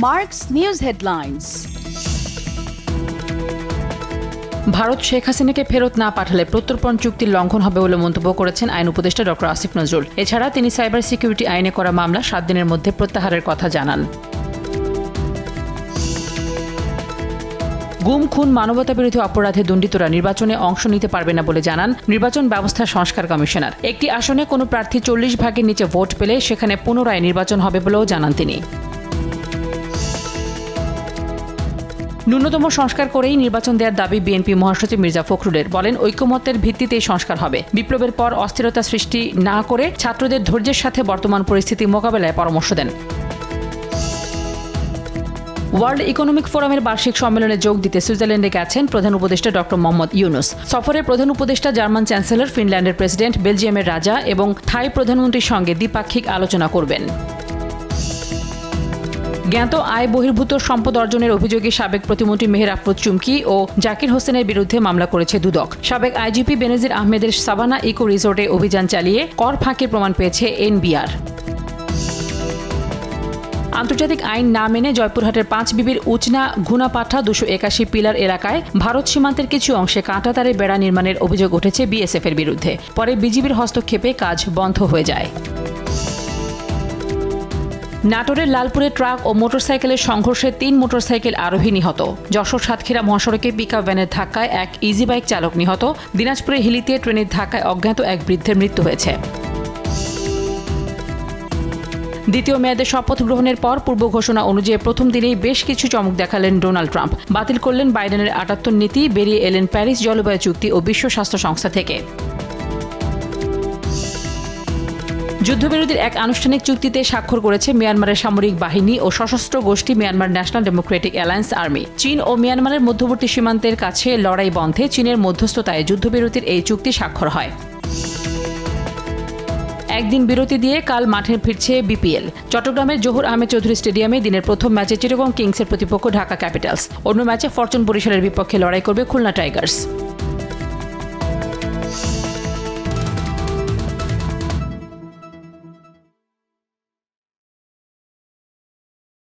Mark's News Headlines. Bharat Sheikh হাসিনাকে ফেরত না পাঠালে প্রত্যর্পণ চুক্তির লঙ্ঘন হবে বলে মন্তব্য করেছেন আইন উপদেষ্টা ডক্টর আসিফ নজরুল। এছাড়া তিনি সাইবার সিকিউরিটি আইনে করা মামলা 7 দিনের মধ্যে প্রত্যাহারের কথা জানান। গুম, খুন, মানবতাবিরোধী অপরাধে দণ্ডিতরা নির্বাচনে অংশ নিতে পারবে না বলে জানান নির্বাচন ব্যবস্থা সংস্কার কমিশনার। একটি আসনে কোনো প্রার্থী 40 ভাগের নিচে ভোট পেলে সেখানে পুনরায় নির্বাচন হবে বলেও জানান তিনি। ন্যূনতম সংস্কার করেই নির্বাচন দেওয়ার দাবি বিএনপি মহাসচিব মির্জা ফখরুলের। বলেন, ঐকমত্যের ভিত্তিতেই সংস্কার হবে। বিপ্লবের পর অস্থিরতা সৃষ্টি না করে ছাত্রদের ধৈর্যের সাথে বর্তমান পরিস্থিতি মোকাবেলায় পরামর্শ দেন। ওয়ার্ল্ড ইকোনমিক ফোরামের বার্ষিক সম্মেলনে যোগ দিতে সুইজারল্যান্ডে গেছেন প্রধান উপদেষ্টা ডক্টর মোহাম্মদ ইউনুস। সফরে প্রধান উপদেষ্টা জার্মান চ্যান্সেলর, ফিনল্যান্ডের প্রেসিডেন্ট, বেলজিয়ামের রাজা এবং থাই প্রধানমন্ত্রীর সঙ্গে দ্বিপাক্ষিক আলোচনা করবেন। জ্ঞাত আয় বহির্ভূত সম্পদ অর্জনের অভিযোগে সাবেক প্রতিমন্ত্রী মেহের আফরোজ চুমকি ও জাকির হোসেনের বিরুদ্ধে মামলা করেছে দুদক। সাবেক আইজিপি বেনজির আহমেদের সাভানা ইকো রিসোর্টে অভিযান চালিয়ে কর ফাঁকির প্রমাণ পেয়েছে এনবিআর। আন্তর্জাতিক আইন না মেনে জয়পুরহাটের 5 বিবির উচনা ঘুনাপাঠা 281 পিলার এলাকায় ভারত সীমান্তের কিছু অংশে কাঁটাতারে বেড়া নির্মাণের অভিযোগ উঠেছে বিএসএফ এর বিরুদ্ধে। পরে বিজিবির হস্তক্ষেপে কাজ বন্ধ হয়ে যায়। নাটোরের লালপুরে ট্রাক ও মোটরসাইকেলের সংঘর্ষে 3 মোটরসাইকেল আরোহী নিহত। যশোর সাতক্ষীরা মহাসড়কে পিকআপ ভ্যানের ধাক্কায় এক ইজি বাইক চালক নিহত। দিনাজপুরের হিলিতে ট্রেনের ধাক্কায় অজ্ঞাত এক বৃদ্ধের মৃত্যু হয়েছে। দ্বিতীয় মেয়াদে শপথ গ্রহণের পর পূর্ব ঘোষণা অনুযায়ী প্রথম দিনেই বেশ কিছু চমক দেখালেন ডোনাল্ড ট্রাম্প। বাতিল করলেন বাইডেনের 78 নীতি, বেরিয়ে এলেন প্যারিস জলবায়ু চুক্তি ও বিশ্ব স্বাস্থ্য সংস্থা থেকে। যুদ্ধবিরতির এক আনুষ্ঠানিক চুক্তিতে স্বাক্ষর করেছে মিয়ানমারের সামরিক বাহিনী ও সশস্ত্র গোষ্ঠী Myanmar national Democratic alliance army. চীন ও মিয়ানমারের মধ্যবর্তী সীমান্তের কাছে লড়াই বন্ধে চীনের মধ্যস্থতায় যুদ্ধবিরতির এই চুক্তি স্বাক্ষর হয়। একদিন বিরতি দিয়ে কাল মাঠে ফিরছে বিপিএল। চট্টগ্রামের জহুর আহমেদ চৌধুরী স্টেডিয়ামে দিনের প্রথম ম্যাচে চিটাগং কিংসের প্রতিপক্ষ ঢাকা ক্যাপিটালস। অন্য ম্যাচে ফরচুন বরিশালের বিপক্ষে লড়াই করবে খুলনা টাইগার্স।